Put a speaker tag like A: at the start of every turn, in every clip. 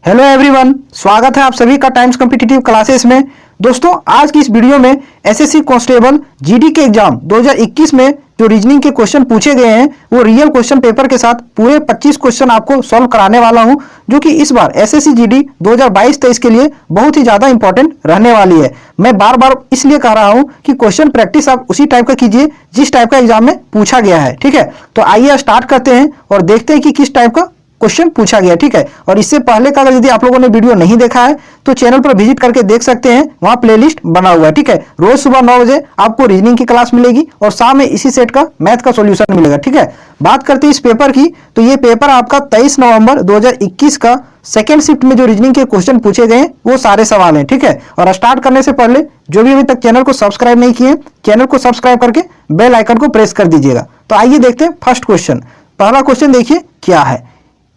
A: Hello everyone, स्वागत है आप सभी का टाइम्स कॉम्पिटिटिव क्लासेस में। दोस्तों, आज की इस वीडियो में एसएससी कांस्टेबल जीडी के एग्जाम 2021 में जो रीजनिंग के क्वेश्चन पूछे गए हैं वो रियल क्वेश्चन पेपर के साथ पूरे 25 क्वेश्चन आपको सॉल्व कराने वाला हूं, जो कि इस बार एसएससी जीडी 2022-23 के लिए बहुत ही ज्यादा इंपॉर्टेंट रहने वाली है। मैं बार बार इसलिए कह रहा हूं कि क्वेश्चन प्रैक्टिस आप उसी टाइप का कीजिए जिस टाइप का एग्जाम में पूछा गया है। ठीक है, तो आइए स्टार्ट करते हैं और देखते हैं कि किस टाइप का क्वेश्चन पूछा गया। ठीक है, और इससे पहले का अगर यदि आप लोगों ने वीडियो नहीं देखा है तो चैनल पर विजिट करके देख सकते हैं, वहां प्लेलिस्ट बना हुआ है। ठीक है, रोज सुबह 9 बजे आपको रीजनिंग की क्लास मिलेगी और शाम में इसी सेट का मैथ का सॉल्यूशन मिलेगा। ठीक है, बात करते हैं इस पेपर की, तो ये पेपर आपका 23 नवंबर 2021 का सेकेंड शिफ्ट में जो रीजनिंग के क्वेश्चन पूछे गए वो सारे सवाल हैं। ठीक है, और स्टार्ट करने से पहले जो भी अभी तक चैनल को सब्सक्राइब नहीं किए, चैनल को सब्सक्राइब करके बेल आइकन को प्रेस कर दीजिएगा। तो आइए देखते हैं फर्स्ट क्वेश्चन। पहला क्वेश्चन देखिए क्या है,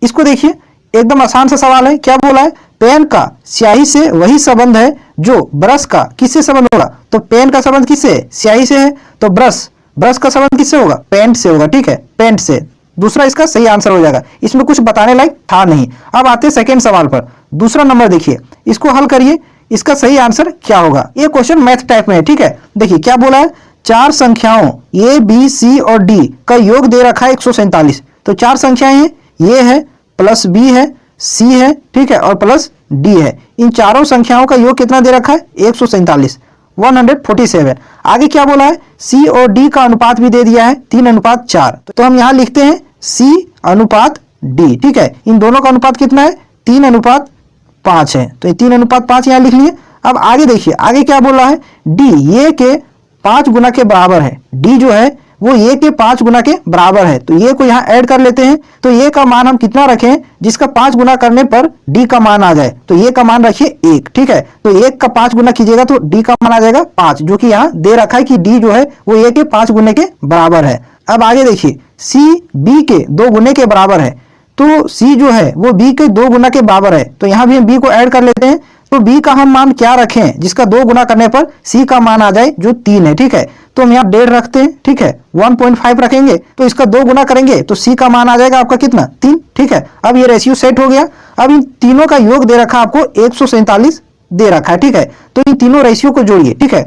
A: इसको देखिए, एकदम आसान सा सवाल है। क्या बोला है? पेन का स्याही से वही संबंध है जो ब्रश का किससे संबंध होगा। तो पेन का संबंध किससे है? स्याही से है। तो ब्रश का संबंध किससे होगा? पेंट से होगा। ठीक है, पेंट से। दूसरा इसका सही आंसर हो जाएगा, इसमें कुछ बताने लायक था नहीं। अब आते हैं सेकेंड सवाल पर। दूसरा नंबर देखिए, इसको हल करिए, इसका सही आंसर क्या होगा। ये क्वेश्चन मैथ टाइप में है। ठीक है, देखिए क्या बोला है, चार संख्याओं ए बी सी और डी का योग दे रखा है 147। तो चार संख्याएं हैं, ये है प्लस बी है, सी है, ठीक है, और प्लस डी है। इन चारों संख्याओं का योग कितना दे रखा है? 147, 147। आगे क्या बोला है? सी और डी का अनुपात भी दे दिया है 3:4। तो हम यहां लिखते हैं सी अनुपात डी। ठीक है, इन दोनों का अनुपात कितना है? 3:5 है। तो ये 3:5 यहां लिख लिए। अब आगे देखिए, आगे क्या बोला है? डी ये के 5 गुना के बराबर है। डी जो है वो ये के 5 गुना के बराबर है। तो ये को यहाँ ऐड कर लेते हैं। तो ये का मान हम कितना रखें जिसका 5 गुना करने पर डी का मान आ जाए? तो ये का मान रखिए 1। ठीक है, तो 1 का 5 गुना कीजिएगा तो डी का मान आ जाएगा 5, जो कि यहाँ दे रखा है कि डी जो है वो ए के 5 गुने के बराबर है। अब आगे देखिए, सी बी के 2 गुने के बराबर है। तो सी जो है वो बी के 2 गुना के बराबर है। तो यहाँ भी हम बी को ऐड कर लेते हैं। तो बी का हम मान क्या रखें जिसका 2 गुना करने पर सी का मान आ जाए जो 3 है। ठीक है, तो हम यहाँ 1.5 रखते हैं। ठीक है, 1.5 रखेंगे तो इसका 2 गुना करेंगे तो सी का मान आ जाएगा आपका कितना? 3। ठीक है, अब ये रेशियो सेट हो गया। अब इन तीनों का योग दे रखा आपको 147 दे रखा है। ठीक है, तो इन तीनों रेशियो को जोड़िए। ठीक है,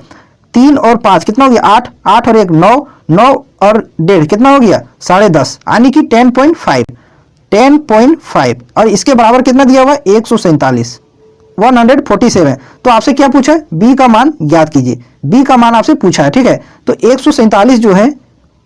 A: 3 और 5 कितना हो गया? 8, 8 और 1 9, 9 और 1.5 कितना हो गया? 10.5, यानी कि 10.5 और इसके बराबर कितना दिया हुआ है? 147, 147। तो आपसे क्या पूछा है? बी का मान ज्ञात कीजिए। बी का मान आपसे पूछा है। ठीक है, तो 147 जो है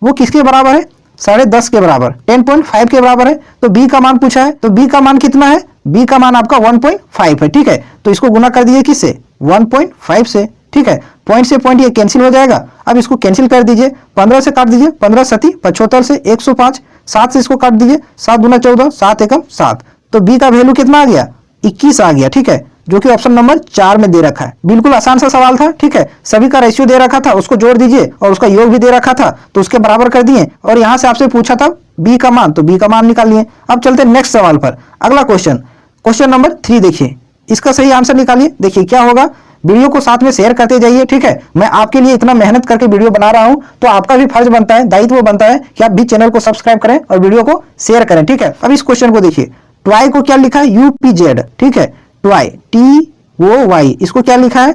A: वो किसके बराबर है? 10.5 के बराबर, 10.5 के बराबर है। तो बी का मान पूछा है, तो बी का मान कितना है? बी का मान आपका 1.5 है। ठीक है, तो इसको गुना कर दीजिए किससे? 1.5 से। ठीक है, पॉइंट से पॉइंट ये कैंसिल हो जाएगा। अब इसको कैंसिल कर दीजिए, 15 से काट दीजिए, 15 सती 75 से 105, 7 से इसको काट दीजिए, 7 दूना 14, 7 एकम 7। तो बी का वैल्यू कितना आ गया? 21 आ गया। ठीक है, जो कि ऑप्शन नंबर 4 में दे रखा है। बिल्कुल आसान सा सवाल था। ठीक है, सभी का रेशियो दे रखा था, उसको जोड़ दीजिए और उसका योग भी दे रखा था तो उसके बराबर कर दिए। और यहां से आपसे पूछा था बी का मान, तो बी का मान निकाल लिए। अब चलते हैं नेक्स्ट सवाल पर। अगला क्वेश्चन, क्वेश्चन नंबर 3 देखिए, इसका सही आंसर निकालिए। देखिए क्या होगा, वीडियो को साथ में शेयर करते जाइए। ठीक है, मैं आपके लिए इतना मेहनत करके वीडियो बना रहा हूं तो आपका भी फर्ज बनता है, दायित्व बनता है कि आप भी चैनल को सब्सक्राइब करें और वीडियो को शेयर करें। ठीक है, अब इस क्वेश्चन को देखिए, ट्वाई को क्या लिखा है? UPZ। ठीक है, ट्वाई TOY, इसको क्या लिखा है?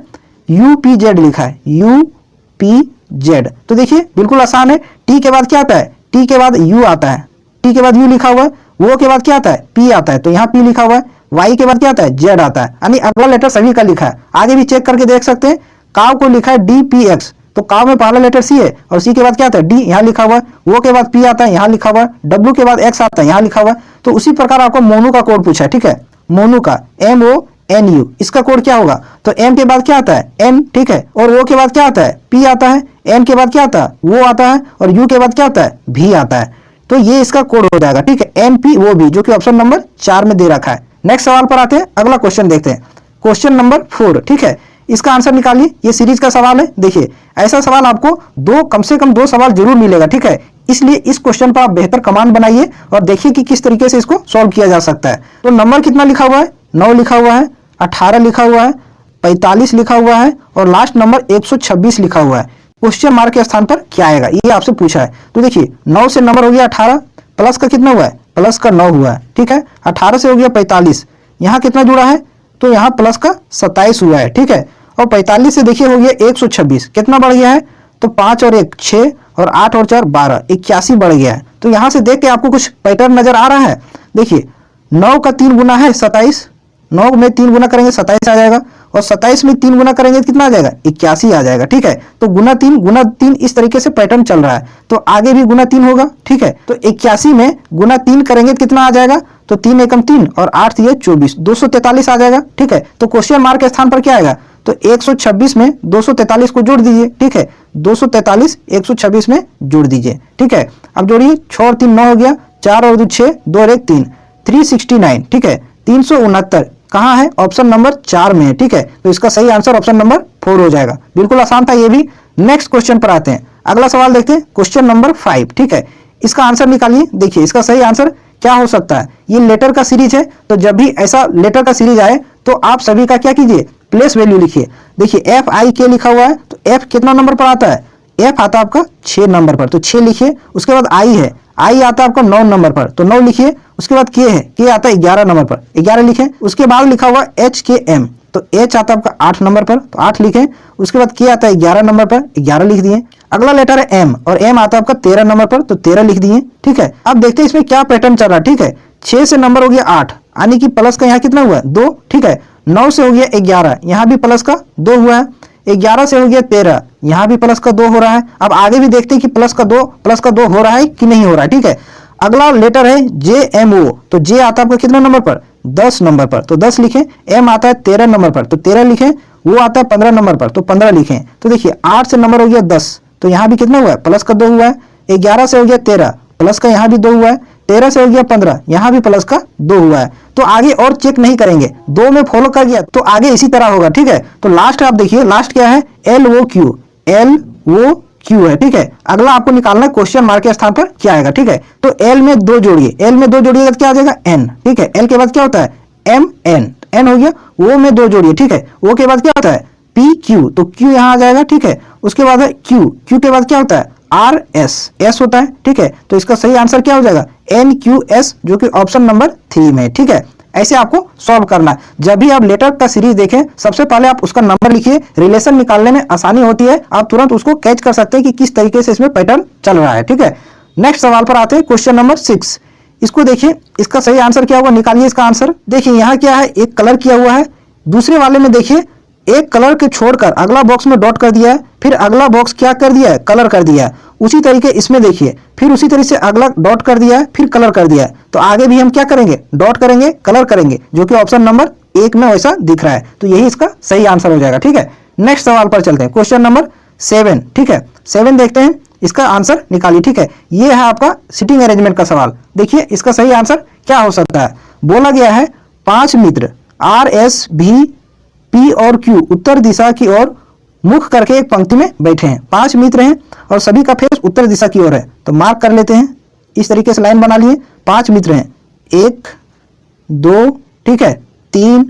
A: UPZ लिखा है, UPZ। तो देखिए बिल्कुल आसान है। टी के बाद क्या आता है? टी के बाद U आता है, टी के बाद U लिखा हुआ है, वो के बाद क्या आता है? P आता है, तो यहाँ P लिखा हुआ है। Y के बाद क्या आता है? Z आता है, यानी अगला लेटर सभी का लिखा है। आगे भी चेक करके देख सकते हैं, काव को लिखा है DPX, तो काव में पहला लेटर C है और C के बाद क्या आता है? D, यहाँ लिखा हुआ है। वो के बाद P आता है, यहाँ लिखा हुआ है। W के बाद X आता है, यहाँ लिखा हुआ है। तो उसी प्रकार आपको मोनू का कोड पूछा है। ठीक है, मोनू का MONU, इसका कोड क्या होगा? तो M के बाद क्या आता है? N। ठीक है, और O के बाद क्या आता है? P आता है। N के बाद क्या आता है? वो आता है। और U के बाद क्या आता है? V आता है। तो ये इसका कोड हो जाएगा। ठीक है, NPOB, जो कि ऑप्शन नंबर 4 में दे रखा है। नेक्स्ट सवाल पर आते हैं, अगला क्वेश्चन देखते हैं, क्वेश्चन नंबर 4। ठीक है, इसका आंसर निकालिए। ये सीरीज का सवाल है। देखिए ऐसा सवाल आपको कम से कम 2 सवाल जरूर मिलेगा। ठीक है, इसलिए इस क्वेश्चन पर आप बेहतर कमांड बनाइए और देखिए कि किस तरीके से इसको सॉल्व किया जा सकता है। तो नंबर कितना लिखा हुआ है? 9 लिखा हुआ है, 18 लिखा हुआ है, 45 लिखा हुआ है और लास्ट नंबर 126 लिखा हुआ है। क्वेश्चन मार्क के स्थान पर क्या आएगा ये आपसे पूछा है। तो देखिए 9 से नंबर हो गया 18, प्लस का कितना हुआ है? प्लस का 9 हुआ है। ठीक है, 18 से हो गया 45, यहाँ कितना जुड़ा है, तो यहाँ प्लस का 27 हुआ है, ठीक है। और 45 से देखिए हो गया 126, कितना बढ़ गया है, तो 5 और 1 6 और 8 और 4 12, 81 बढ़ गया है। तो यहाँ से देख के आपको कुछ पैटर्न नजर आ रहा है। देखिए 9 का 3 गुना है 27, 9 में 3 गुना करेंगे 27 आ जाएगा, और 27 में 3 गुना करेंगे कितना आ जाएगा, 81 आ जाएगा, ठीक है। तो गुना 3 इस तरीके से पैटर्न चल रहा है, तो आगे भी गुना 3 होगा, ठीक है। तो 81 में गुना 3 करेंगे कितना आ जाएगा, तो 3 एकम 3 और 8 ये 24, 243 आ जाएगा, ठीक है। तो क्वेश्चन मार्क के स्थान पर क्या आएगा, तो 126 में 243 को जोड़ दीजिए, ठीक है। 243 126 में जोड़ दीजिए, ठीक है। अब जोड़िए, 6 और 3 9 हो गया, 4 और 2 6, 2 और 1 3, 369, ठीक है। 369 कहाँ है, ऑप्शन नंबर 4 में है, ठीक है। तो इसका सही आंसर ऑप्शन नंबर 4 हो जाएगा। बिल्कुल आसान था ये भी। नेक्स्ट क्वेश्चन पर आते हैं। अगला सवाल देखते हैं, क्वेश्चन नंबर 5, ठीक है। इसका आंसर निकालिए। देखिए इसका सही आंसर क्या हो सकता है। ये लेटर का सीरीज है, तो जब भी ऐसा लेटर का सीरीज आए तो आप सभी का क्या कीजिए, प्लेस वैल्यू लिखिए। देखिए FIK लिखा हुआ है, तो F कितना नंबर पर आता है, F आता है आपका 6 नंबर पर, तो 6 लिखिए। उसके बाद I है, I आता है आपका 9 नंबर पर, तो 9 लिखिए। उसके बाद K है, K आता है 11 नंबर पर, 11 लिखें। उसके बाद लिखा हुआ HKM, तो H आता है आपका 8 नंबर पर, तो 8 लिखें। उसके बाद K आता है 11 नंबर पर, 11 लिख दिए। अगला लेटर है M, और M आता है आपका 13 नंबर पर, तो 13 लिख दिए, ठीक है। अब देखते हैं इसमें क्या पैटर्न चल रहा है, ठीक है। 6 से नंबर हो गया 8, यानी कि प्लस का यहाँ कितना हुआ है, 2, ठीक है। 9 से हो गया 11, यहाँ भी प्लस का 2 हुआ है। 11 से हो गया 13, यहाँ भी प्लस का 2 हो रहा है। अब आगे भी देखते हैं कि प्लस का 2 हो रहा है कि नहीं हो रहा है, ठीक है। अगला लेटर है JMO, तो J आता है आपका कितना नंबर पर, 10 नंबर पर, तो 10 लिखें। M आता है 13 नंबर पर, तो 13 लिखें। वो आता है 15 नंबर पर, तो 15 लिखें। तो देखिए 8 से नंबर हो गया 10, तो यहाँ भी कितना हुआ है, प्लस का 2 हुआ है। 11 से हो गया 13, प्लस का यहाँ भी 2 हुआ है। 13 से हो गया 15, यहाँ भी प्लस का 2 हुआ है। तो आगे और चेक नहीं करेंगे, 2 में फॉलो कर गया तो आगे इसी तरह होगा, ठीक है। तो लास्ट आप देखिए, लास्ट क्या है, LOQ है, ठीक है। अगला आपको निकालना है क्वेश्चन मार्क के स्थान पर क्या आएगा, ठीक है। तो L में 2 जोड़िए, L में 2 जोड़िएगा तो क्या आ जाएगा, N, ठीक है। L के बाद क्या होता है, MN, N हो गया। O में 2 जोड़िए, ठीक है। O के बाद क्या होता है, PQ, तो Q यहाँ आ जाएगा, ठीक है। उसके बाद है Q के बाद क्या होता है, RS, S होता है, ठीक है। तो इसका सही आंसर क्या हो जाएगा, NQS, जो कि ऑप्शन नंबर 3 में, ठीक है। ऐसे आपको सॉल्व करना है। जब भी आप लेटर का सीरीज देखें, सबसे पहले आप उसका नंबर लिखिए, रिलेशन निकालने में आसानी होती है, आप तुरंत उसको कैच कर सकते हैं कि किस तरीके से इसमें पैटर्न चल रहा है, ठीक है। नेक्स्ट सवाल पर आते हैं, क्वेश्चन नंबर 6। इसको देखिए, इसका सही आंसर क्या होगा, निकालिए इसका आंसर। देखिए यहाँ क्या है, एक कलर किया हुआ है, दूसरे वाले में देखिए एक कलर के छोड़कर अगला बॉक्स में डॉट कर दिया है, फिर अगला बॉक्स क्या कर दिया है, कलर कर दिया है। उसी तरीके इसमें देखिए, फिर उसी तरीके से अगला डॉट कर दिया है, फिर कलर कर दिया है। तो आगे भी हम क्या करेंगे, डॉट करेंगे, कलर करेंगे, जो कि ऑप्शन नंबर 1 में वैसा दिख रहा है। तो यही इसका सही आंसर हो जाएगा, ठीक है। नेक्स्ट सवाल पर चलते हैं, क्वेश्चन नंबर 7, ठीक है। 7 देखते हैं, इसका आंसर निकालिए, ठीक है। ये है आपका सिटिंग अरेंजमेंट का सवाल। देखिए इसका सही आंसर क्या हो सकता है। बोला गया है 5 मित्र RS, V, P और Q उत्तर दिशा की ओर मुख करके एक पंक्ति में बैठे हैं। 5 मित्र हैं और सभी का फेस उत्तर दिशा की ओर है। तो मार्क कर लेते हैं, इस तरीके से लाइन बना लिए। 5 मित्र हैं, 1 2, ठीक है, 3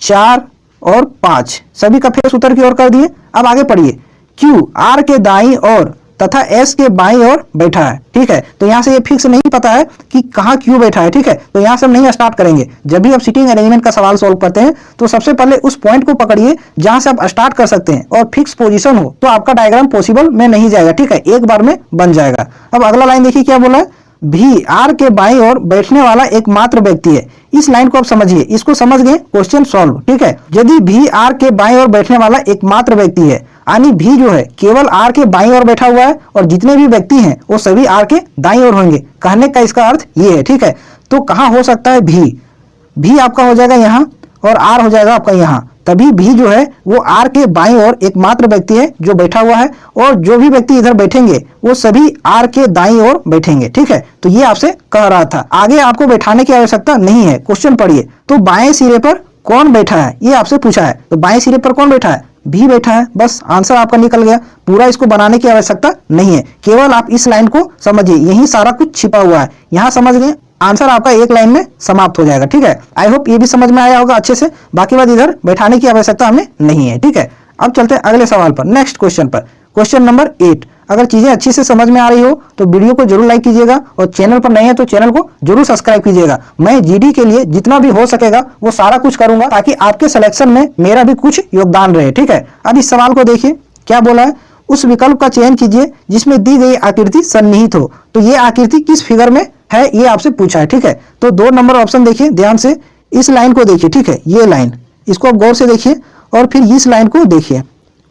A: 4 और 5, सभी का फेस उत्तर की ओर कर दिए। अब आगे पढ़िए, Q R के दाईं ओर तथा S के बाईं ओर बैठा है, ठीक है। तो यहाँ से ये फिक्स नहीं पता है कि कहाँ Q बैठा है, ठीक है। तो यहाँ से हम नहीं स्टार्ट करेंगे। जब भी आप सिटिंग अरेंजमेंट का सवाल सॉल्व करते हैं तो सबसे पहले उस पॉइंट को पकड़िए जहाँ से आप स्टार्ट कर सकते हैं, और फिक्स पोजीशन हो तो आपका डायग्राम पॉसिबल में नहीं जाएगा, ठीक है, एक बार में बन जाएगा। अब अगला लाइन देखिए क्या बोला है, भी R के बाईं ओर बैठने वाला एकमात्र व्यक्ति है। इस लाइन को आप समझिए, इसको समझ गए, क्वेश्चन सॉल्व, ठीक है। यदि भी R के बाईं ओर बैठने वाला एकमात्र व्यक्ति है, यानी भी जो है केवल R के बाईं ओर बैठा हुआ है, और जितने भी व्यक्ति हैं वो सभी R के दाईं ओर होंगे। कहने का इसका अर्थ ये है, ठीक है। तो कहाँ हो सकता है, भी आपका हो जाएगा यहाँ, और R हो जाएगा आपका यहाँ। तभी भी जो है वो R के बाईं ओर एकमात्र व्यक्ति है जो बैठा हुआ है, और जो भी व्यक्ति इधर बैठेंगे वो सभी R के दाईं ओर बैठेंगे, ठीक है। तो ये आपसे कह रहा था, आगे आपको बैठाने की आवश्यकता नहीं है। क्वेश्चन पढ़िए, तो बाएं सिरे पर कौन बैठा है, ये आपसे पूछा है। तो बाएं सिरे पर कौन बैठा है, भी बैठा है, बस आंसर आपका निकल गया। पूरा इसको बनाने की आवश्यकता नहीं है, केवल आप इस लाइन को समझिए, यही सारा कुछ छिपा हुआ है। यहाँ समझ गए, आंसर आपका एक लाइन में समाप्त हो जाएगा, ठीक है। आई होप ये भी समझ में आया होगा अच्छे से। बाकी बात इधर बैठाने की आवश्यकता हमें नहीं है, ठीक है। अब चलते हैं अगले सवाल पर, नेक्स्ट क्वेश्चन पर, क्वेश्चन नंबर 8। अगर चीजें अच्छी से समझ में आ रही हो तो वीडियो को जरूर लाइक कीजिएगा और चैनल पर नए हैं तो चैनल को जरूर सब्सक्राइब कीजिएगा। मैं जीडी के लिए जितना भी हो सकेगा वो सारा कुछ करूंगा ताकि आपके सिलेक्शन में मेरा भी कुछ योगदान रहे। ठीक है, अब इस सवाल को देखिए क्या बोला है। उस विकल्प का चयन कीजिए जिसमें दी गई आकृति सन्निहित हो। तो ये आकृति किस फिगर में है ये आपसे पूछा है। ठीक है, तो 2 नंबर ऑप्शन देखिए ध्यान से, इस लाइन को देखिए। ठीक है, ये लाइन, इसको आप गौर से देखिए और फिर इस लाइन को देखिए।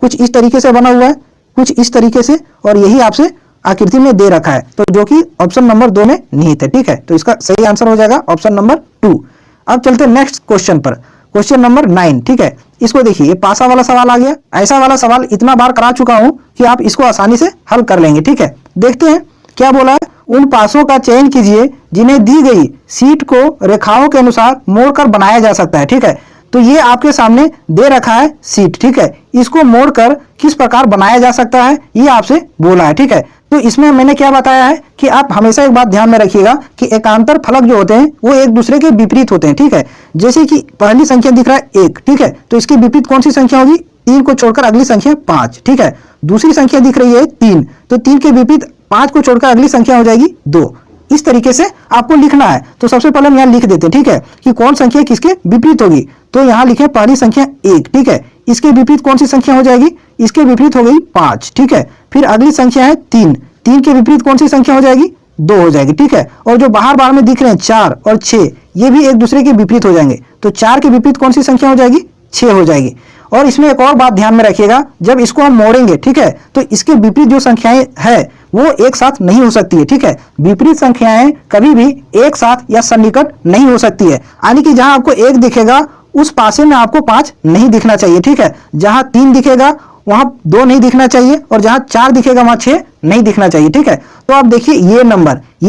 A: कुछ इस तरीके से बना हुआ है, कुछ इस तरीके से, और यही आपसे आकृति में दे रखा है, तो जो कि ऑप्शन नंबर 2 में निहित है। ठीक है, तो इसका सही आंसर हो जाएगा ऑप्शन नंबर 2। अब चलते हैं नेक्स्ट क्वेश्चन पर, क्वेश्चन नंबर 9। ठीक है, इसको देखिए, ये पासा वाला सवाल आ गया। ऐसा वाला सवाल इतना बार करा चुका हूं कि आप इसको आसानी से हल कर लेंगे। ठीक है, देखते हैं क्या बोला है। उन पासों का चयन कीजिए जिन्हें दी गई सीट को रेखाओं के अनुसार मोड़कर बनाया जा सकता है। ठीक है, तो ये आपके सामने दे रखा है सीट। ठीक है, इसको मोड़कर किस प्रकार बनाया जा सकता है ये आपसे बोला है। ठीक है, तो इसमें मैंने क्या बताया है कि आप हमेशा एक बात ध्यान में रखिएगा कि एकांतर फलक जो होते हैं वो एक दूसरे के विपरीत होते हैं। ठीक है, जैसे कि पहली संख्या दिख रहा है 1, ठीक है, तो इसके विपरीत कौन सी संख्या होगी? 3 को छोड़कर अगली संख्या 5। ठीक है, दूसरी संख्या दिख रही है 3, तो 3 के विपरीत 5 को छोड़कर अगली संख्या हो जाएगी 2। इस तरीके से आपको लिखना है। तो सबसे पहले हम यहाँ लिख देते हैं। ठीक है, कि कौन संख्या किसके विपरीत होगी। तो यहाँ लिखे पहली संख्या 1। ठीक है, इसके विपरीत कौन सी संख्या हो जाएगी? इसके विपरीत हो गई 5। ठीक है, फिर अगली संख्या है 3, 3 के विपरीत कौन सी संख्या हो जाएगी? 2 हो जाएगी। ठीक है, और जो बाहर बाहर में दिख रहे हैं 4 और 6, ये भी एक दूसरे के विपरीत हो जाएंगे। तो 4 के विपरीत कौन सी संख्या हो जाएगी? 6 हो जाएगी। और इसमें एक और बात ध्यान में रखिएगा, जब इसको हम मोड़ेंगे, ठीक है, तो इसके विपरीत जो संख्याएं है वो एक साथ नहीं हो सकती है। ठीक है, विपरीत संख्याएं कभी भी एक साथ या सन्निकट नहीं हो सकती है। यानी कि जहां आपको 1 दिखेगा उस पासे में आपको 5 नहीं दिखना चाहिए। ठीक है, जहां 3 दिखेगा वहां 2 नहीं दिखना चाहिए, और जहां 4 दिखेगा वहां 6 नहीं दिखना चाहिए। ठीक है, तो आप देखिए ये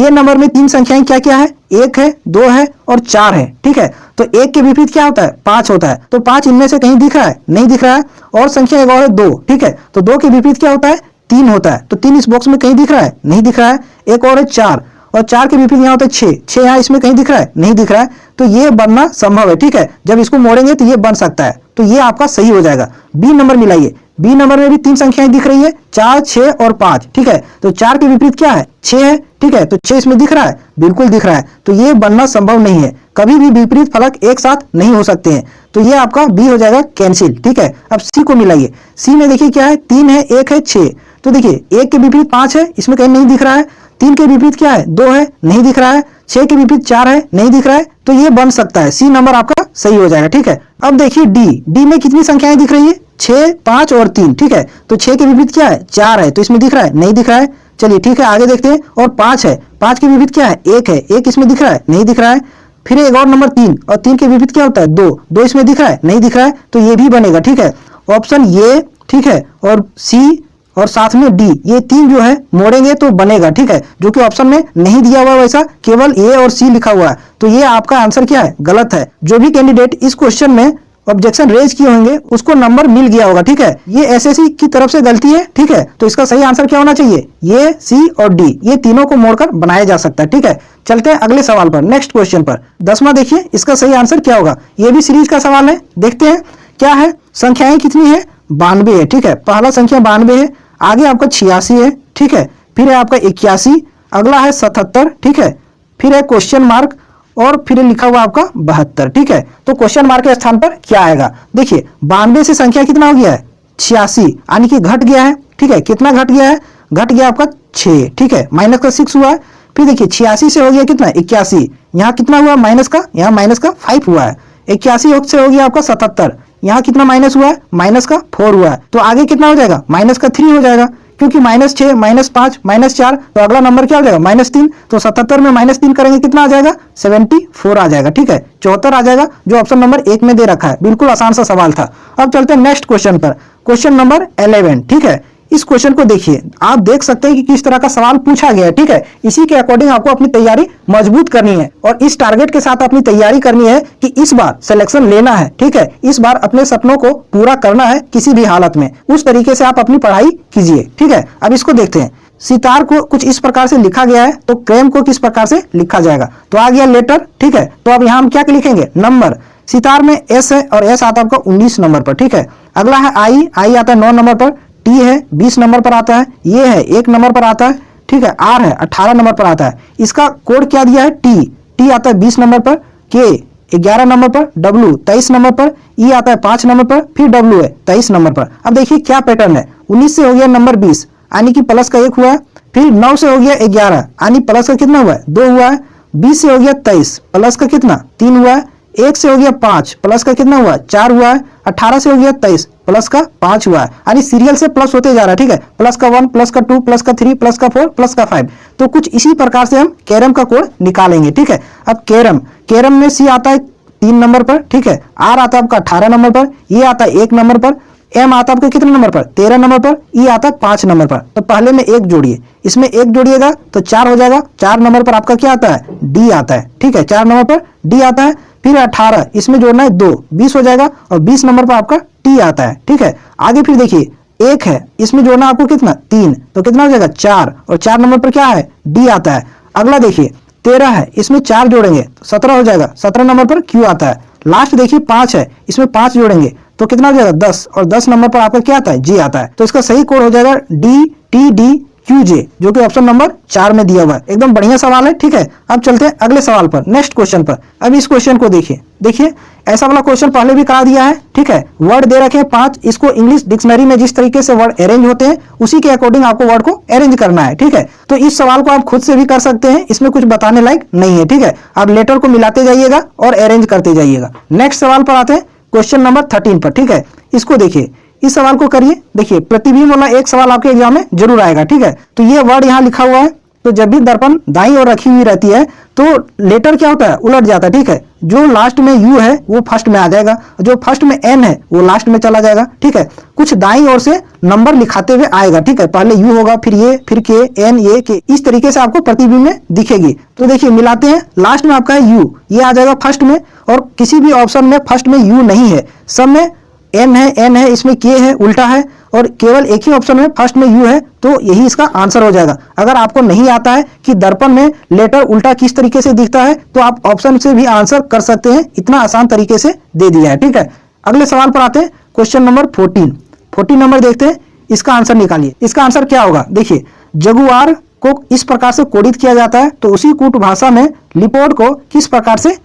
A: नंबर में 3 संख्याएं क्या क्या है? 1 है, 2 है और 4 है। ठीक है, तो 1 के विपरीत क्या होता है? 5 होता है। तो 5 इनमें से कहीं दिख रहा है? नहीं दिख रहा है। और संख्या एक और है 2। ठीक है, तो 2 के विपरीत क्या होता है? 3 होता है। तो 3 इस बॉक्स में कहीं दिख रहा है? नहीं दिख रहा है। एक और है 4, और 4 के विपरीत यहाँ होता है 6, 6 यहाँ इसमें कहीं दिख रहा है? नहीं दिख रहा है। तो ये बनना संभव है। ठीक है, जब इसको मोड़ेंगे तो ये बन सकता है। तो ये आपका सही हो जाएगा। बी नंबर मिलाइए, बी नंबर में भी 3 संख्याएं दिख रही है, 4, 6 और 5। ठीक है, तो 4 के विपरीत क्या है? 6 है। ठीक है, तो 6 इसमें दिख रहा है? बिल्कुल दिख रहा है। तो ये बनना संभव नहीं है, कभी भी विपरीत फलक एक साथ नहीं हो सकते हैं। तो ये आपका बी हो जाएगा कैंसिल। ठीक है, अब सी को मिलाइए। सी में देखिए क्या है? 3 है, 1 है, 6। तो देखिए 1 के विपरीत 5 है, इसमें कहीं नहीं दिख रहा है। 3 के विपरीत क्या है? 2 है, नहीं दिख रहा है। 6 के विपरीत 4 है, नहीं दिख रहा है। तो ये बन सकता है, सी नंबर आपका सही हो जाएगा। ठीक है, अब देखिए डी में कितनी संख्याएं दिख रही है? 6, 5 और 3। ठीक है, तो 6 के विपरीत क्या है? 4 है, तो इसमें दिख रहा है? नहीं दिख रहा है। चलिए ठीक है, आगे देखते हैं। और 5 है, 5 के विपरीत क्या है? 1 है, 1 इसमें दिख रहा है? नहीं दिख रहा है। फिर एक और नंबर 3, और 3 के विपरीत क्या होता है? 2, 2 इसमें दिख रहा है? नहीं दिख रहा है। तो ये भी बनेगा। ठीक है, ऑप्शन ये, ठीक है, और सी और साथ में डी, ये 3 जो है मोड़ेंगे तो बनेगा। ठीक है, जो कि ऑप्शन में नहीं दिया हुआ, वैसा केवल ए और सी लिखा हुआ है। तो ये आपका आंसर क्या है? गलत है। जो भी कैंडिडेट इस क्वेश्चन में ऑब्जेक्शन रेज किए होंगे उसको नंबर मिल गया होगा। ठीक है, ये एसएससी की तरफ से गलती है। ठीक है, तो इसका सही आंसर क्या होना चाहिए? ये, सी और डी, ये तीनों को मोड़कर बनाया जा सकता है। ठीक है, चलते हैं अगले सवाल पर, नेक्स्ट क्वेश्चन पर। 10वां देखिए, इसका सही आंसर क्या होगा? ये भी सीरीज का सवाल है, देखते हैं क्या है। संख्याएं कितनी है? 92 है। ठीक है, पहला संख्या 92 है, आगे आपका 86 है। ठीक है, फिर है आपका 81, अगला है 77। ठीक है, फिर है क्वेश्चन मार्क, और फिर लिखा हुआ आपका 72। ठीक है, तो क्वेश्चन मार्क के स्थान पर क्या आएगा? देखिए 92 से संख्या कितना हो गया है? 86, यानी कि घट गया है। ठीक है, कितना घट गया है? घट गया आपका 6। ठीक है, माइनस का 6 हुआ है। फिर देखिए 86 से हो गया कितना? 81, यहाँ कितना हुआ माइनस का? यहाँ माइनस का 5 हुआ है। 81 से हो गया आपका 77, यहाँ कितना माइनस हुआ है? माइनस का 4 हुआ है। तो आगे कितना हो जाएगा? माइनस का 3 हो जाएगा, क्योंकि -6, -5, -4, तो अगला नंबर क्या हो जाएगा? -3। तो 77 में -3 करेंगे कितना आ जाएगा? 74 आ जाएगा। ठीक है, 74 आ जाएगा, जो ऑप्शन नंबर 1 में दे रखा है। बिल्कुल आसान सा सवाल था। अब चलते हैं नेक्स्ट क्वेश्चन पर, क्वेश्चन नंबर 11। ठीक है, इस क्वेश्चन को देखिए, आप देख सकते हैं कि किस तरह का सवाल पूछा गया है। ठीक है, इसी के अकॉर्डिंग आपको अपनी तैयारी मजबूत करनी है, और इस टारगेट के साथ अपनी तैयारी करनी है कि इस बार सिलेक्शन लेना है। ठीक है, इस बार अपने सपनों को पूरा करना है किसी भी हालत में। उस तरीके से आप अपनी पढ़ाई कीजिए। ठीक है, अब इसको देखते हैं। सितार को कुछ इस प्रकार से लिखा गया है, तो क्रेम को किस प्रकार से लिखा जाएगा? तो आ गया लेटर। ठीक है, तो अब यहाँ हम क्या लिखेंगे? नंबर। सितार में एस है, और एस आता है आपका 19 नंबर पर। ठीक है, अगला है आई आता है 9 नंबर पर। टी है 20 नंबर पर आता है, ये है 1 नंबर पर आता है, ठीक है, आर है 18 नंबर पर आता है। इसका कोड क्या दिया है, टी आता है 20 नंबर पर, के 11 नंबर पर, डब्ल्यू 23 नंबर पर, ई आता है 5 नंबर पर, फिर डब्ल्यू है 23 नंबर पर। अब देखिए क्या पैटर्न है, 19 से हो गया नंबर 20 यानी कि प्लस का 1 हुआ है, फिर 9 से हो गया 11 यानी प्लस का कितना हुआ है, 2 हुआ है, 20 से हो गया 23 प्लस का कितना 3 हुआ है, 1 से हो गया 5 प्लस का कितना हुआ है, 4 हुआ है, 18 से हो गया 23 प्लस का 5 हुआ है, यानी सीरियल से प्लस होते जा रहा है, ठीक है, प्लस का 1 प्लस का 2 प्लस का 3 प्लस का 4 प्लस का 5। तो कुछ इसी प्रकार से हम कैरम का कोड निकालेंगे, ठीक है। अब कैरम में सी आता है 3 नंबर पर, ठीक है, आर आता है आपका 18 नंबर पर, ये आता है 1 नंबर पर, एम आता है आपका कितने नंबर पर, 13 नंबर पर, ई आता है 5 नंबर पर। तो पहले में 1 जोड़िए, इसमें 1 जोड़िएगा तो 4 हो जाएगा, 4 नंबर पर आपका क्या आता है, डी आता है, ठीक है, 4 नंबर पर डी आता है, फिर 18 इसमें जोड़ना है 2, 20 हो जाएगा, और 20 नंबर पर आपका टी आता है, ठीक है। आगे फिर देखिए 1 है, इसमें जोड़ना आपको कितना 3, तो कितना हो जाएगा 4, और 4 नंबर पर क्या है, डी आता है। अगला देखिए 13 है, इसमें 4 जोड़ेंगे तो 17 हो जाएगा, 17 नंबर पर क्यू आता है। लास्ट देखिए 5 है, इसमें 5 जोड़ेंगे तो कितना हो जाएगा 10, और 10 नंबर पर आपका क्या आता है, जी आता है। तो इसका सही कोड हो जाएगा डी टी डी क्यू जे, जो कि ऑप्शन नंबर 4 में दिया हुआ है। एकदम बढ़िया सवाल है, ठीक है। अब चलते हैं अगले सवाल पर, नेक्स्ट क्वेश्चन पर। अब इस क्वेश्चन को देखिए ऐसा वाला क्वेश्चन पहले भी करा दिया है, ठीक है। वर्ड दे रखे हैं 5, इसको इंग्लिश डिक्शनरी में जिस तरीके से वर्ड अरेंज होते हैं उसी के अकॉर्डिंग आपको वर्ड को अरेंज करना है, ठीक है। तो इस सवाल को आप खुद से भी कर सकते हैं, इसमें कुछ बताने लायक नहीं है, ठीक है। आप लेटर को मिलाते जाइएगा और अरेंज करते जाइएगा। नेक्स्ट सवाल पर आते हैं, क्वेश्चन नंबर 13 पर, ठीक है। इसको देखिए, इस सवाल को करिए। देखिए प्रतिबिंब वाला एक सवाल आपके एग्जाम में जरूर आएगा, ठीक है। तो ये वर्ड यहाँ लिखा हुआ है, तो जब भी दर्पण दाईं ओर रखी हुई रहती है तो लेटर क्या होता है, उलट जाता है, ठीक है। जो लास्ट में यू है वो फर्स्ट में आ जाएगा, जो फर्स्ट में एन है वो लास्ट में चला जाएगा, ठीक है। कुछ दाईं ओर से नंबर लिखाते हुए आएगा, ठीक है। पहले यू होगा, फिर ये, फिर के, एन, ये, के, इस तरीके से आपको प्रतिबिंब में दिखेगी। तो देखिए मिलाते हैं, लास्ट में आपका है यू, ये आ जाएगा फर्स्ट में, और किसी भी ऑप्शन में फर्स्ट में यू नहीं है, सब में एन है, इसमें के है, उल्टा है, और केवल एक ही ऑप्शन में फर्स्ट में यू है, तो यही इसका आंसर हो जाएगा। अगर आपको नहीं आता है कि दर्पण में लेटर उल्टा किस तरीके से दिखता है तो आप ऑप्शन से भी आंसर कर सकते हैं, इतना आसान तरीके से दे दिया है, ठीक है। अगले सवाल पर आते हैं, क्वेश्चन नंबर 14 नंबर देखते हैं, इसका आंसर निकालिए। इसका आंसर क्या होगा, देखिए जगुआर को इस प्रकार से कोडित किया जाता है, तो उसी कूट भाषा में लिपोर्ट को किस प्रकार से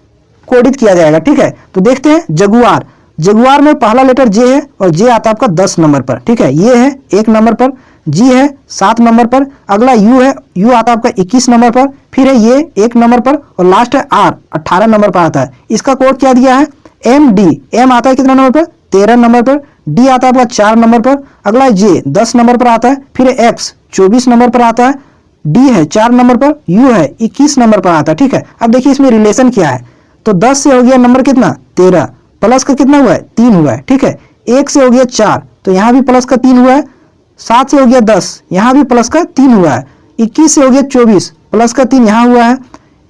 A: कोडित किया जाएगा, ठीक है। तो देखते हैं, जगुआर में पहला लेटर जे है, और जे आता है आपका 10 नंबर पर, ठीक है। ये है 1 नंबर पर, जी है 7 नंबर पर, अगला यू है, यू आता है आपका 21 नंबर पर, फिर है ये 1 नंबर पर, और लास्ट है आर 18 नंबर पर आता है। इसका कोड क्या दिया है, एम डी, एम आता है कितना नंबर पर, 13 नंबर पर, डी आता है आपका 4 नंबर पर, अगला जे 10 नंबर पर आता है, फिर एक्स 24 नंबर पर आता है, डी है 4 नंबर पर, यू है 21 नंबर पर आता है, ठीक है। अब देखिए इसमें रिलेशन क्या है, तो 10 से हो गया नंबर कितना 13, प्लस का कितना हुआ है 3 हुआ है, ठीक है। 1 से हो गया 4, तो यहाँ भी प्लस का 3 हुआ है, 7 से हो गया 10, यहाँ भी प्लस का 3 हुआ है, 21 से हो गया 24, प्लस का 3 यहाँ हुआ है,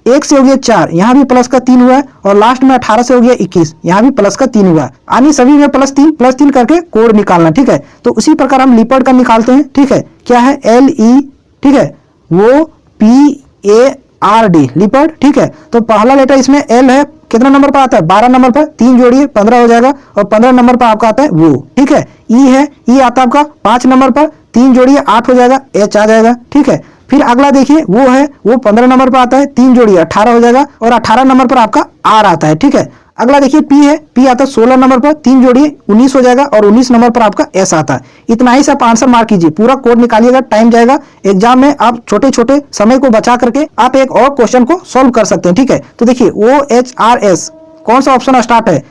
A: 1 से हो गया 4, यहाँ भी प्लस का 3 हुआ है, और लास्ट में 18 से हो गया 21, यहाँ भी प्लस का 3 हुआ है। यानी सभी में प्लस 3 करके कोड निकालना, ठीक है। तो उसी प्रकार हम लिपर्ड का निकालते हैं, ठीक है। क्या है, LE, ठीक है, वो PARD लिपर्ड, ठीक है। तो पहला लेटर इसमें L है, कितना नंबर पर आता है, 12 नंबर पर, 3 जोड़िए 15 हो जाएगा, और 15 नंबर पर आपका आता है वो, ठीक है। ई है, ई आता है आपका 5 नंबर पर, 3 जोड़िए 8 हो जाएगा, एच आ जाएगा, ठीक है। फिर अगला देखिए वो है, वो 15 नंबर पर आता है, 3 जोड़िए 18 हो जाएगा, और 18 नंबर पर आपका आर आता है, ठीक है। अगला देखिए पी है, पी आता है 16 नंबर पर, 3 जोड़िए 19 हो जाएगा, और 19 नंबर पर आपका एस आता है। इतना ही से आप आंसर मार्क कीजिए, पूरा कोड निकालिएगा, टाइम जाएगा। एग्जाम में आप छोटे छोटे समय को बचा करके आप एक और क्वेश्चन को सॉल्व कर सकते हैं, ठीक है। तो देखिए OHRS कौन सा ऑप्शन स्टार्ट है,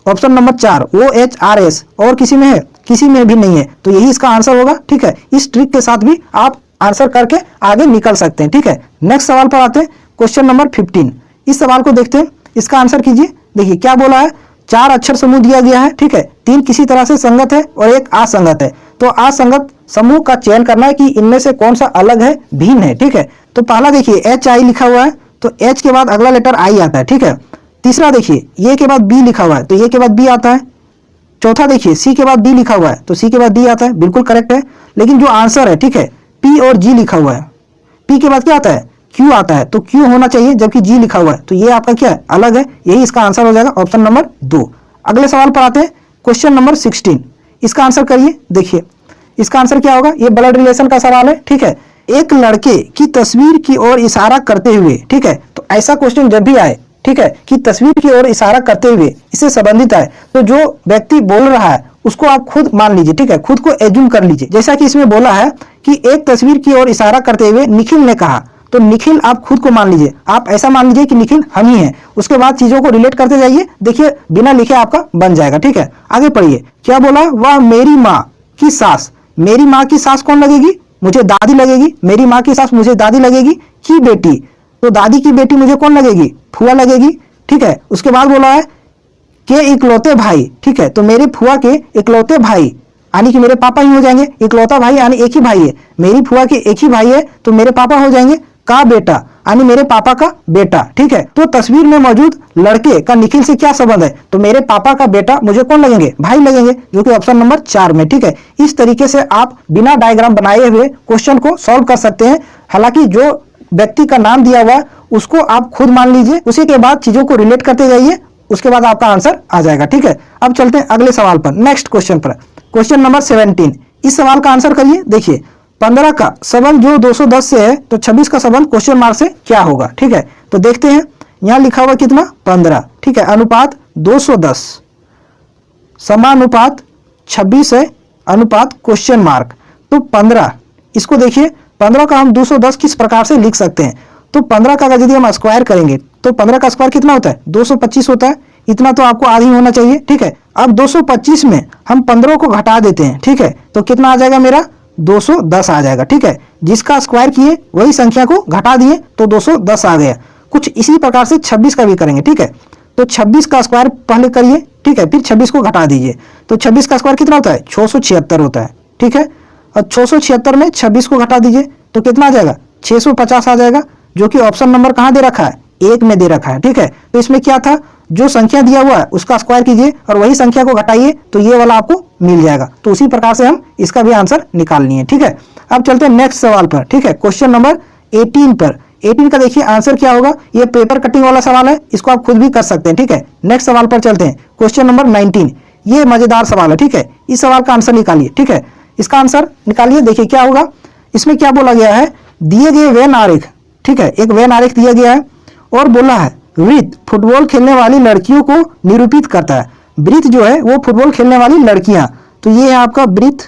A: ऑप्शन नंबर 4 OHRS, और किसी में है, किसी में भी नहीं है, तो यही इसका आंसर होगा, ठीक है। इस ट्रिक के साथ भी आप आंसर करके आगे निकल सकते हैं, ठीक है। नेक्स्ट सवाल पर आते हैं, क्वेश्चन नंबर 15। इस सवाल को देखते हैं, इसका आंसर कीजिए। देखिए क्या बोला है, 4 अक्षर समूह दिया गया है, ठीक है। 3 किसी तरह से संगत है और 1 असंगत है। तो असंगत समूह का चयन करना है कि इनमें से कौन सा अलग है, भिन्न है, ठीक है। तो पहला देखिए HI लिखा हुआ है, तो H के बाद अगला लेटर I आता है, ठीक है। तीसरा देखिए ये के बाद B लिखा हुआ है, तो ये के बाद B आता है। चौथा देखिए C के बाद D लिखा हुआ है, तो C के बाद D आता है, बिल्कुल करेक्ट है। लेकिन जो आंसर है, ठीक है, P और G लिखा हुआ है, P के बाद क्या आता है, Q आता है, तो Q होना चाहिए, जबकि G लिखा हुआ है, तो ये आपका क्या है, अलग है। यही इसका आंसर हो जाएगा, ऑप्शन नंबर 2। अगले सवाल पर आते हैं, क्वेश्चन नंबर 16। इसका आंसर करिए। देखिए इसका आंसर क्या होगा? ये ब्लड रिलेशन का सवाल है, ठीक है। एक लड़के की तस्वीर की ओर इशारा करते हुए, ठीक है, तो ऐसा क्वेश्चन जब भी आए, ठीक है, कि तस्वीर की ओर इशारा करते हुए इससे संबंधित है, तो जो व्यक्ति बोल रहा है उसको आप खुद मान लीजिए, ठीक है, खुद को एज्यूम कर लीजिए। जैसा कि इसमें बोला है कि एक तस्वीर की ओर इशारा करते हुए निखिल ने कहा, तो निखिल आप खुद को मान लीजिए, आप ऐसा मान लीजिए कि निखिल हम ही हैं। उसके बाद चीजों को रिलेट करते जाइए, देखिए बिना लिखे आपका बन जाएगा, ठीक है। आगे पढ़िए, क्या बोला? वह मेरी माँ की सास। मेरी माँ की सास कौन लगेगी? मुझे दादी लगेगी। मेरी माँ की सास मुझे दादी लगेगी। की बेटी, तो दादी की बेटी मुझे कौन लगेगी? फुआ लगेगी, ठीक है। उसके बाद बोला है के इकलौते भाई, ठीक है, तो मेरे फुआ के इकलौते भाई यानी कि मेरे पापा ही हो जाएंगे। इकलौता भाई यानी एक ही भाई है, मेरी फुआ के एक ही भाई है, तो मेरे पापा हो जाएंगे। का बेटा यानी मेरे पापा का बेटा, ठीक है। तो तस्वीर में मौजूद लड़के का निखिल से क्या संबंध है? तो मेरे पापा का बेटा मुझे कौन लगेंगे? भाई लगेंगे, जो कि ऑप्शन नंबर 4 में, ठीक है। इस तरीके से आप बिना डायग्राम बनाए हुए क्वेश्चन को सॉल्व कर सकते हैं। हालांकि जो व्यक्ति का नाम दिया हुआ उसको आप खुद मान लीजिए, उसी के बाद चीजों को रिलेट करते जाइए, उसके बाद आपका आंसर आ जाएगा, ठीक है। अब चलते हैं अगले सवाल पर, नेक्स्ट क्वेश्चन पर, क्वेश्चन नंबर 17। इस सवाल का आंसर करिए। देखिए 15 का संबंध जो 210 से है, तो 26 का संबंध क्वेश्चन मार्क से क्या होगा, ठीक है। तो देखते हैं, यहां लिखा हुआ कितना? 15, ठीक है। अनुपात 210, समानुपात 26 है, अनुपात क्वेश्चन मार्क। तो 15, इसको देखिए 15 का हम 210 किस प्रकार से लिख सकते हैं? तो 15 का यदि हम स्क्वायर करेंगे तो 15 का स्क्वायर कितना होता है? 225 होता है। इतना तो आपको आधी होना चाहिए, ठीक है। अब 225 में हम 15 को घटा देते हैं, ठीक है, तो कितना आ जाएगा? मेरा 210 आ जाएगा, ठीक है। जिसका स्क्वायर किए वही संख्या को घटा दिए तो 210 आ गया। कुछ इसी प्रकार से 26 का भी करेंगे, ठीक है। तो 26 का स्क्वायर पहले करिए, ठीक है, फिर 26 को घटा दीजिए, तो 26 का स्क्वायर कितना होता है? 676 होता है, ठीक है। और 676 में 26 को घटा दीजिए तो कितना आ जाएगा? 650 आ जाएगा, जो कि ऑप्शन नंबर कहाँ दे रखा है? 1 में दे रखा है, ठीक है। तो इसमें क्या था? जो संख्या दिया हुआ है उसका स्क्वायर कीजिए और वही संख्या को घटाइए तो ये वाला आपको मिल जाएगा। तो उसी प्रकार से हम इसका भी आंसर निकाल लिए, ठीक है। अब चलते हैं नेक्स्ट सवाल पर, ठीक है, क्वेश्चन नंबर 18 पर। 18 का देखिए आंसर क्या होगा? ये पेपर कटिंग वाला सवाल है, इसको आप खुद भी कर सकते हैं, ठीक है। नेक्स्ट सवाल पर चलते हैं, क्वेश्चन नंबर 19। ये मजेदार सवाल है, ठीक है। इस सवाल का आंसर निकालिए, ठीक है। इसका आंसर निकालिए। देखिए क्या होगा, इसमें क्या बोला गया है? दिए गए वेन आरेख, ठीक है, एक वेन आरेख दिया गया है और बोला है वृत्त फुटबॉल खेलने वाली लड़कियों को निरूपित करता है। वृत्त जो है वो फुटबॉल खेलने वाली लड़कियां, तो ये है आपका वृत्त,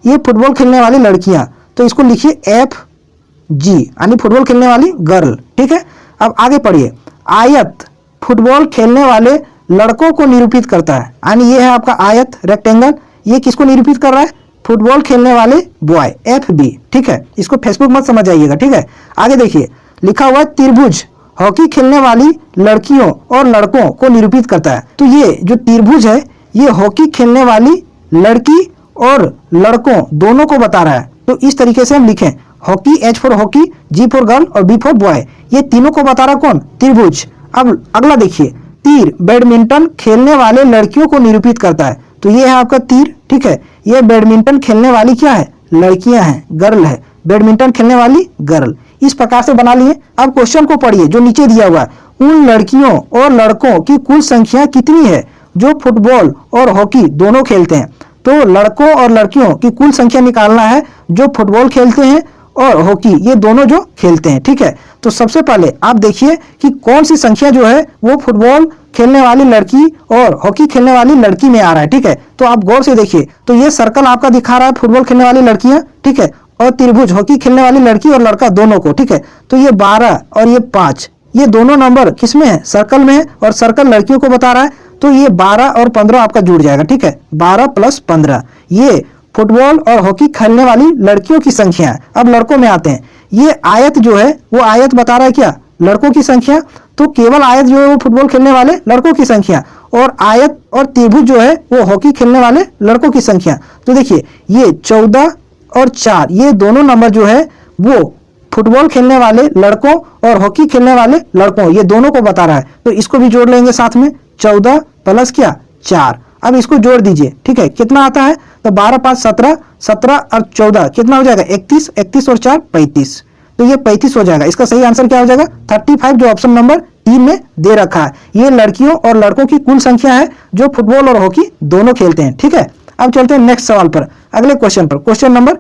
A: ये फुटबॉल खेलने वाली लड़कियां, तो इसको लिखिए FG यानी फुटबॉल खेलने वाली गर्ल, ठीक है। अब आगे पढ़िए, आयत फुटबॉल खेलने वाले लड़कों को निरूपित करता है, यानी ये है आपका आयत रेक्टेंगल, ये किसको निरूपित कर रहा है? फुटबॉल खेलने वाले बॉय, FB, ठीक है। इसको फेसबुक मत समझ आइएगा, ठीक है। आगे देखिए लिखा हुआ त्रिभुज हॉकी खेलने वाली लड़कियों और लड़कों को निरूपित करता है। तो ये जो त्रिभुज है ये हॉकी खेलने वाली लड़की और लड़कों दोनों को बता रहा है। तो इस तरीके से हम लिखें, hockey, H for hockey, G for girl और B फॉर बॉय, ये तीनों को बता रहा कौन? त्रिभुज। अब अगला देखिए, तीर बैडमिंटन खेलने वाले लड़कियों को निरूपित करता है, तो ये है आपका तीर, ठीक है। ये बैडमिंटन खेलने वाली क्या है? लड़कियां हैं, गर्ल है, बैडमिंटन खेलने वाली गर्ल। इस प्रकार से बना लिए। अब क्वेश्चन को पढ़िए जो नीचे दिया हुआ है, उन लड़कियों और लड़कों की कुल संख्या कितनी है जो फुटबॉल और हॉकी दोनों खेलते हैं? तो लड़कों और लड़कियों की कुल संख्या निकालना है जो फुटबॉल खेलते हैं और हॉकी ये दोनों जो खेलते हैं, ठीक है। तो सबसे पहले आप देखिए कि कौन सी संख्या जो है वो फुटबॉल खेलने वाली लड़की और हॉकी खेलने वाली लड़की में आ रहा है, ठीक है। तो आप गौर से देखिए, तो ये सर्कल आपका दिखा रहा है फुटबॉल खेलने वाली लड़कियां, ठीक है, और त्रिभुज हॉकी खेलने वाली लड़की और लड़का दोनों को, ठीक है। तो ये 12 और ये 5, ये दोनों नंबर किसमें है? सर्कल में है, और सर्कल लड़कियों को बता रहा है, तो ये 12 और 15 आपका जुड़ जाएगा, ठीक है। 12 + 15 ये फुटबॉल और हॉकी खेलने वाली लड़कियों की संख्या है। अब लड़कों में आते हैं, ये आयत जो है वो आयत बता रहा है क्या? लड़कों की संख्या। तो केवल आयत जो है वो फुटबॉल खेलने वाले लड़कों की संख्या, और आयत और त्रिभुज जो है वो हॉकी खेलने वाले लड़कों की संख्या। तो देखिए ये 14 और 4 ये दोनों नंबर जो है वो फुटबॉल खेलने वाले लड़कों और हॉकी खेलने वाले लड़कों ये दोनों को बता रहा है। तो इसको भी जोड़ लेंगे साथ में, 14 + क्या? 4। अब इसको जोड़ दीजिए, ठीक है, कितना आता है? तो 12 × 5 = 17, 17 और 14 कितना हो जाएगा? 31, 31 और 4 35, तो ये 35 हो जाएगा। इसका सही आंसर क्या हो जाएगा? 35, जो ऑप्शन नंबर 3 में दे रखा है। ये लड़कियों और लड़कों की कुल संख्या है जो फुटबॉल और हॉकी दोनों खेलते हैं, ठीक है। अब चलते हैं नेक्स्ट सवाल पर। अगले क्वेश्चन पर, क्वेश्चन नंबर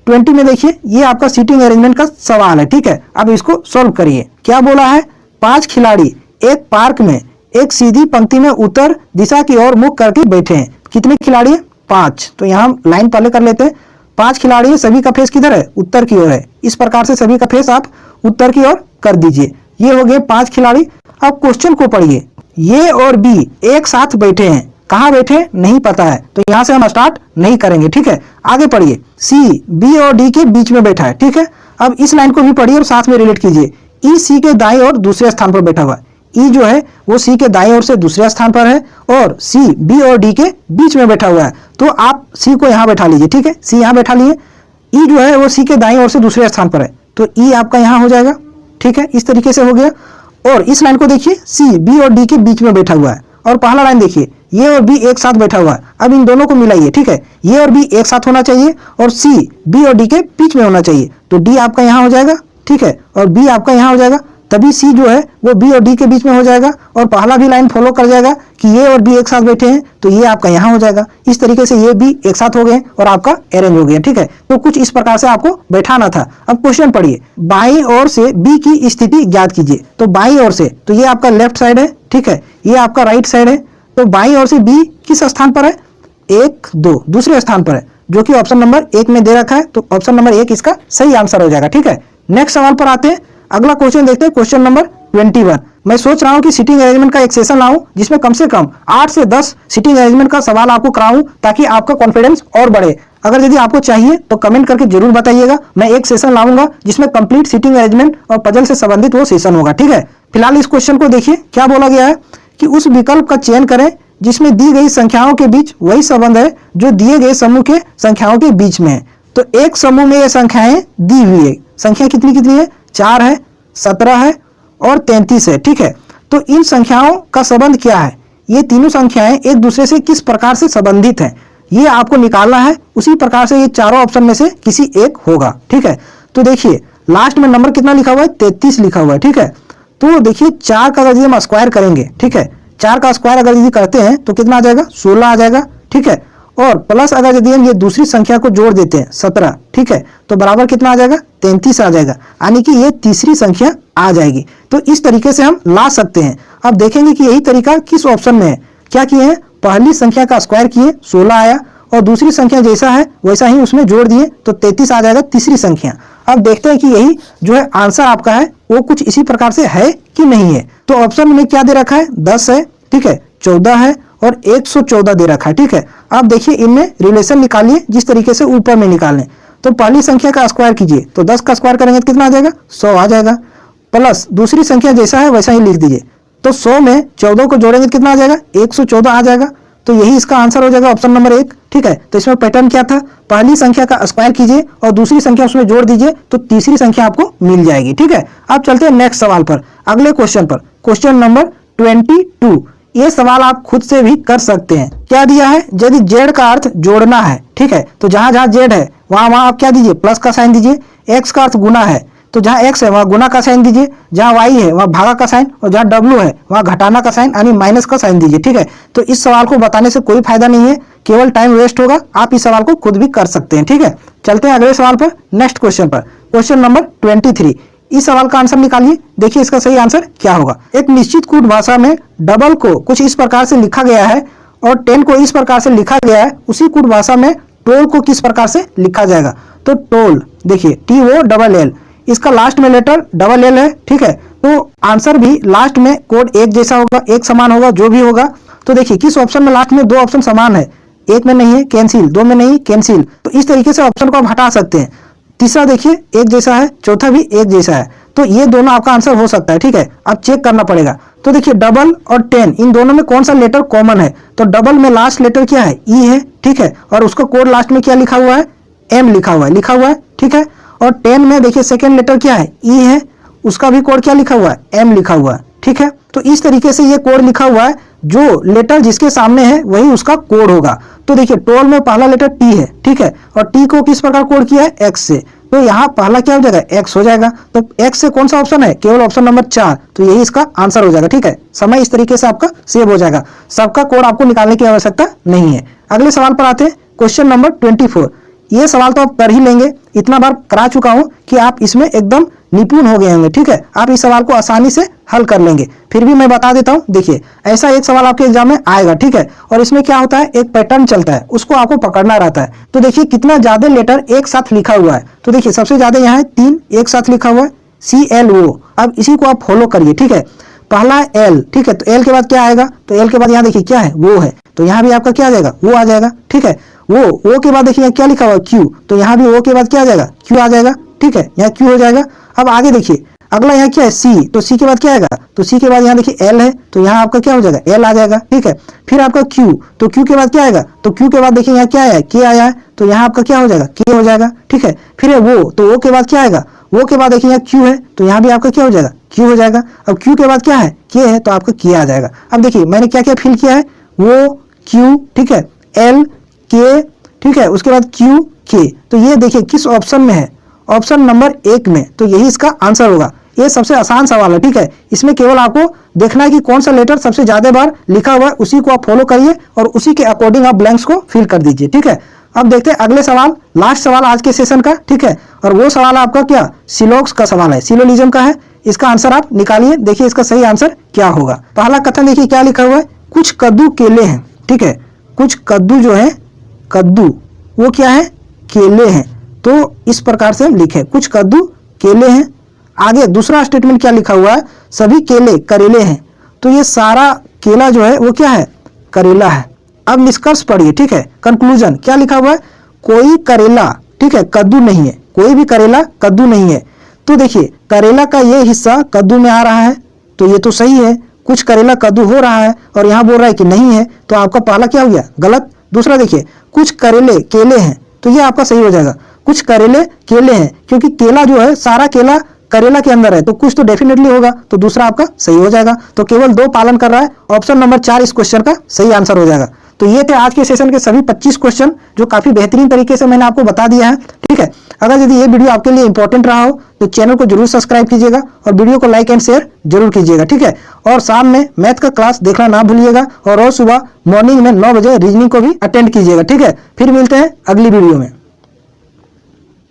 A: 20 में देखिए ये आपका सीटिंग अरेंजमेंट का सवाल है, ठीक है। अब इसको सॉल्व करिए। क्या बोला है, 5 खिलाड़ी एक पार्क में एक सीधी पंक्ति में उत्तर दिशा की ओर मुख करके बैठे हैं। कितने खिलाड़ी हैं, 5। तो यहाँ लाइन पहले कर लेते हैं। 5 खिलाड़ी हैं, सभी का फेस किधर है, उत्तर की ओर है। इस प्रकार से सभी का फेस आप उत्तर की ओर कर दीजिए। ये हो गए 5 खिलाड़ी। अब क्वेश्चन को पढ़िए। ए और बी एक साथ बैठे हैं, कहाँ बैठे नहीं पता है, तो यहां से हम स्टार्ट नहीं करेंगे, ठीक है। आगे पढ़िए। सी बी और डी के बीच में बैठा है, ठीक है। अब इस लाइन को भी पढ़िए और साथ में रिलेट कीजिए। ई सी के दाएं और दूसरे स्थान पर बैठा हुआ है। ई जो है वो सी के दाएं ओर से दूसरे स्थान पर है और सी बी और डी के बीच में बैठा हुआ है। तो आप सी को यहाँ बैठा लीजिए, ठीक है। सी यहाँ बैठा लिए। ई जो है वो सी के दाएं ओर से दूसरे स्थान पर है, तो ई आपका यहाँ हो जाएगा, ठीक है। इस तरीके से हो गया। और इस लाइन को देखिए, सी बी और डी के बीच में बैठा हुआ है। और पहला लाइन देखिए, ये और बी एक साथ बैठा हुआ है। अब इन दोनों को मिलाइए, ठीक है। ये और बी एक साथ होना चाहिए और सी बी और डी के बीच में होना चाहिए, तो डी आपका यहाँ हो जाएगा, ठीक है। और बी आपका यहाँ हो जाएगा, तभी सी जो है वो बी और डी के बीच में हो जाएगा। और पहला भी लाइन फॉलो कर जाएगा कि ये और बी एक साथ बैठे हैं, तो ये आपका यहाँ हो जाएगा। इस तरीके से ये भी एक साथ हो गए और आपका अरेंज हो गया, ठीक है। तो कुछ इस प्रकार से आपको बैठाना था। अब क्वेश्चन पढ़िए। बाईं ओर से बी की स्थिति ज्ञात कीजिए। तो बाईं ओर से, तो ये आपका लेफ्ट साइड है, ठीक है। ये आपका राइट साइड है। तो बाईं ओर से बी किस स्थान पर है, 1 2 दूसरे स्थान पर है, जो कि ऑप्शन नंबर 1 में दे रखा है। तो ऑप्शन नंबर 1 इसका सही आंसर हो जाएगा, ठीक है। नेक्स्ट सवाल पर आते हैं। अगला क्वेश्चन देखते हैं, क्वेश्चन नंबर 21। मैं सोच रहा हूं कि सिटिंग अरेंजमेंट का एक सेशन लाऊं जिसमें कम से कम 8 से 10 सिटिंग अरेंजमेंट का सवाल आपको कराऊं, ताकि आपका कॉन्फिडेंस और बढ़े। अगर यदि आपको चाहिए तो कमेंट करके जरूर बताइएगा। मैं एक सेशन लाऊंगा जिसमें कंप्लीट सिटिंग अरेंजमेंट और पजल से संबंधित वो सेशन होगा, ठीक है। फिलहाल इस क्वेश्चन को देखिए। क्या बोला गया है कि उस विकल्प का चयन करें जिसमें दी गई संख्याओं के बीच वही संबंध है जो दिए गए समूह के संख्याओं के बीच में है। तो एक समूह में ये संख्याएं दी हुई है। संख्या कितनी कितनी है, 4 है, 17 है और 33 है, ठीक है। तो इन संख्याओं का संबंध क्या है, ये तीनों संख्याएं एक दूसरे से किस प्रकार से संबंधित हैं, ये आपको निकालना है। उसी प्रकार से ये चारों ऑप्शन में से किसी एक होगा, ठीक है। तो देखिए लास्ट में नंबर कितना लिखा हुआ है, 33 लिखा हुआ है, ठीक है। तो देखिए 4 का अगर हम स्क्वायर करेंगे, ठीक है, 4 का स्क्वायर अगर यदि करते हैं तो कितना आ जाएगा, 16 आ जाएगा, ठीक है। और प्लस अगर यदि हम ये दूसरी संख्या को जोड़ देते हैं 17, ठीक है, तो बराबर कितना आ जाएगा, 33 आ जाएगा, यानी कि ये तीसरी संख्या आ जाएगी। तो इस तरीके से हम ला सकते हैं। अब देखेंगे कि यही तरीका किस ऑप्शन में है। क्या किए हैं, पहली संख्या का स्क्वायर किए, 16 आया, और दूसरी संख्या जैसा है वैसा ही उसमें जोड़ दिए तो 33 आ जाएगा तीसरी संख्या। अब देखते हैं कि यही जो है आंसर आपका है वो कुछ इसी प्रकार से है कि नहीं है। तो ऑप्शन में क्या दे रखा है, 10 है, ठीक है, 14 है और 114 दे रखा है, ठीक है। अब देखिए इनमें रिलेशन निकालिए जिस तरीके से ऊपर में निकालें। तो पहली संख्या का स्क्वायर कीजिए, तो 10 का स्क्वायर करेंगे तो कितना आ जाएगा, 100 आ जाएगा। प्लस दूसरी संख्या जैसा है वैसा ही लिख दीजिए, तो 100 में 14 को जोड़ेंगे तो कितना आ जाएगा, 114 आ जाएगा। तो यही इसका आंसर हो जाएगा ऑप्शन नंबर 1, ठीक है। तो इसमें पैटर्न क्या था, पहली संख्या का स्क्वायर कीजिए और दूसरी संख्या उसमें जोड़ दीजिए तो तीसरी संख्या आपको मिल जाएगी, ठीक है। अब चलते हैं नेक्स्ट सवाल पर, अगले क्वेश्चन पर, क्वेश्चन नंबर 22। ये सवाल आप खुद से भी कर सकते हैं। क्या दिया है, यदि जेड का अर्थ जोड़ना है, ठीक है, तो जहां जहां जेड है वहां वहां आप क्या दीजिए, प्लस का साइन दीजिए। एक्स का अर्थ गुना है, तो जहां एक्स है वहां गुना का साइन दीजिए, जहां वाई है वहां भागा का साइन, और जहां डब्ल्यू है वहां घटाना का साइन यानी माइनस का साइन दीजिए, ठीक है। तो इस सवाल को बताने से कोई फायदा नहीं है, केवल टाइम वेस्ट होगा। आप इस सवाल को खुद भी कर सकते हैं, ठीक है। चलते हैं अगले सवाल पर, नेक्स्ट क्वेश्चन पर, क्वेश्चन नंबर 23। इस सवाल का आंसर निकालिए। देखिए इसका सही आंसर क्या होगा। एक निश्चित कूट भाषा में डबल को कुछ इस प्रकार से लिखा गया है और 10 को इस प्रकार से लिखा गया है, उसी कूट भाषा में टोल को किस प्रकार से लिखा जाएगा। तो टोल देखिए TOLL, इसका लास्ट में लेटर डबल एल है, ठीक है। तो आंसर भी लास्ट में कोड एक जैसा होगा, एक समान होगा, जो भी होगा। तो देखिए किस ऑप्शन में लास्ट में 2 ऑप्शन समान है, एक में नहीं है कैंसिल, 2 में नहीं कैंसिल। तो इस तरीके से ऑप्शन को आप हटा सकते हैं। तीसरा देखिए एक जैसा है, चौथा भी एक जैसा है, तो ये दोनों आपका आंसर हो सकता है, ठीक है। आप चेक करना पड़ेगा। तो देखिए डबल और 10 इन दोनों में कौन सा लेटर कॉमन है, तो डबल में लास्ट लेटर क्या है, ई है, ठीक है, और उसका कोड लास्ट में क्या लिखा हुआ है, एम लिखा हुआ है, ठीक है। और 10 में देखिए सेकेंड लेटर क्या है, ई है, उसका भी कोड क्या लिखा हुआ है, एम लिखा हुआ है, ठीक है। तो इस तरीके से ये कोड लिखा हुआ है, जो लेटर जिसके सामने है वही उसका कोड होगा। तो देखिए टोल में पहला लेटर टी है, ठीक है, और टी को किस प्रकार कोड किया है, एक्स से, तो यहाँ पहला क्या हो जाएगा, एक्स हो जाएगा। तो एक्स से कौन सा ऑप्शन है, केवल ऑप्शन नंबर 4, तो यही इसका आंसर हो जाएगा, ठीक है। समय इस तरीके से आपका सेव हो जाएगा, सबका कोड आपको निकालने की आवश्यकता नहीं है। अगले सवाल पर आते हैं, क्वेश्चन नंबर 24। ये सवाल तो आप कर ही लेंगे, इतना बार करा चुका हूं कि आप इसमें एकदम निपुण हो गए होंगे। ठीक है, आप इस सवाल को आसानी से हल कर लेंगे। फिर भी मैं बता देता हूं, देखिए ऐसा एक सवाल आपके एग्जाम में आएगा। ठीक है, और इसमें क्या होता है, एक पैटर्न चलता है, उसको आपको पकड़ना रहता है। तो देखिए कितना ज्यादा लेटर एक साथ लिखा हुआ है। तो देखिए सबसे ज्यादा यहाँ है 3 एक साथ लिखा हुआ है, CLO। अब इसी को आप फॉलो करिए। ठीक है, पहला L। ठीक है, तो L के बाद क्या आएगा, तो L के बाद यहाँ देखिए क्या है, वो है, तो यहाँ भी आपका क्या आ जाएगा, वो आ जाएगा। ठीक है, वो के बाद देखिए क्या लिखा हुआ है, Q, तो यहाँ भी वो के बाद क्या आ जाएगा, Q आ जाएगा। ठीक है, यहाँ Q हो जाएगा। अब आगे देखिए अगला यहाँ क्या है, C, तो C के बाद क्या आएगा, तो C के बाद यहाँ देखिए L है, तो यहाँ आपका क्या हो जाएगा, L आ जाएगा। ठीक है, फिर आपका Q, तो Q के बाद क्या आएगा, तो Q के बाद देखिए यहाँ क्या है, K आया है, तो यहाँ आपका क्या हो जाएगा, K हो जाएगा। ठीक है, फिर है वो, तो वो के बाद क्या आएगा, वो के बाद देखिए यहाँ Q है, तो यहाँ भी आपका क्या हो जाएगा, Q हो जाएगा। अब Q के बाद क्या है, K है, तो आपका K आ जाएगा। अब देखिए मैंने क्या क्या फिल किया है, वो Q, ठीक है, L, K, ठीक है, उसके बाद Q, K, तो ये देखिए किस ऑप्शन में है, ऑप्शन नंबर 1 में, तो यही इसका आंसर होगा। ये सबसे आसान सवाल है। ठीक है, इसमें केवल आपको देखना है कि कौन सा लेटर सबसे ज्यादा बार लिखा हुआ है, उसी को आप फॉलो करिए और उसी के अकॉर्डिंग आप ब्लैंक्स को फिल कर दीजिए। ठीक है, अब देखते हैं अगले सवाल, लास्ट सवाल आज के सेशन का। ठीक है, और वो सवाल आपका क्या, सिलोक्स का सवाल है, सिलोनिज्म का है। इसका आंसर आप निकालिए, देखिए इसका सही आंसर क्या होगा। पहला कथन देखिए क्या लिखा हुआ है, कुछ कद्दू केले हैं। ठीक है, कुछ कद्दू जो है, कद्दू वो क्या है, केले हैं। तो इस प्रकार से हम लिखे, कुछ कद्दू केले हैं। आगे दूसरा स्टेटमेंट क्या लिखा हुआ है, सभी केले करेले हैं। तो ये सारा केला जो है वो क्या है, करेला है। अब निष्कर्ष पढ़िए। ठीक है, कंक्लूजन क्या लिखा हुआ है, कोई करेला, ठीक है, कद्दू नहीं है, कोई भी करेला कद्दू नहीं है। तो देखिए करेला का ये हिस्सा कद्दू में आ रहा है, तो ये तो सही है, कुछ करेला कद्दू हो रहा है, और यहाँ बोल रहा है कि नहीं है, तो आपका पहला क्या हो गया, गलत। दूसरा देखिए कुछ करेले केले हैं, तो ये आपका सही हो जाएगा, कुछ करेले केले हैं, क्योंकि केला जो है सारा केला करेला के अंदर है, तो कुछ तो डेफिनेटली होगा, तो दूसरा आपका सही हो जाएगा। तो केवल 2 पालन कर रहा है, ऑप्शन नंबर 4 इस क्वेश्चन का सही आंसर हो जाएगा। तो ये थे आज के सेशन के सभी 25 क्वेश्चन, जो काफी बेहतरीन तरीके से मैंने आपको बता दिया है। ठीक है, अगर यदि ये वीडियो आपके लिए इंपॉर्टेंट रहा हो तो चैनल को जरूर सब्सक्राइब कीजिएगा और वीडियो को लाइक एंड शेयर जरूर कीजिएगा। ठीक है, और शाम में मैथ का क्लास देखना ना भूलिएगा, और रोज सुबह मॉर्निंग में 9 बजे रीजनिंग को भी अटेंड कीजिएगा। ठीक है, फिर मिलते हैं अगली वीडियो में।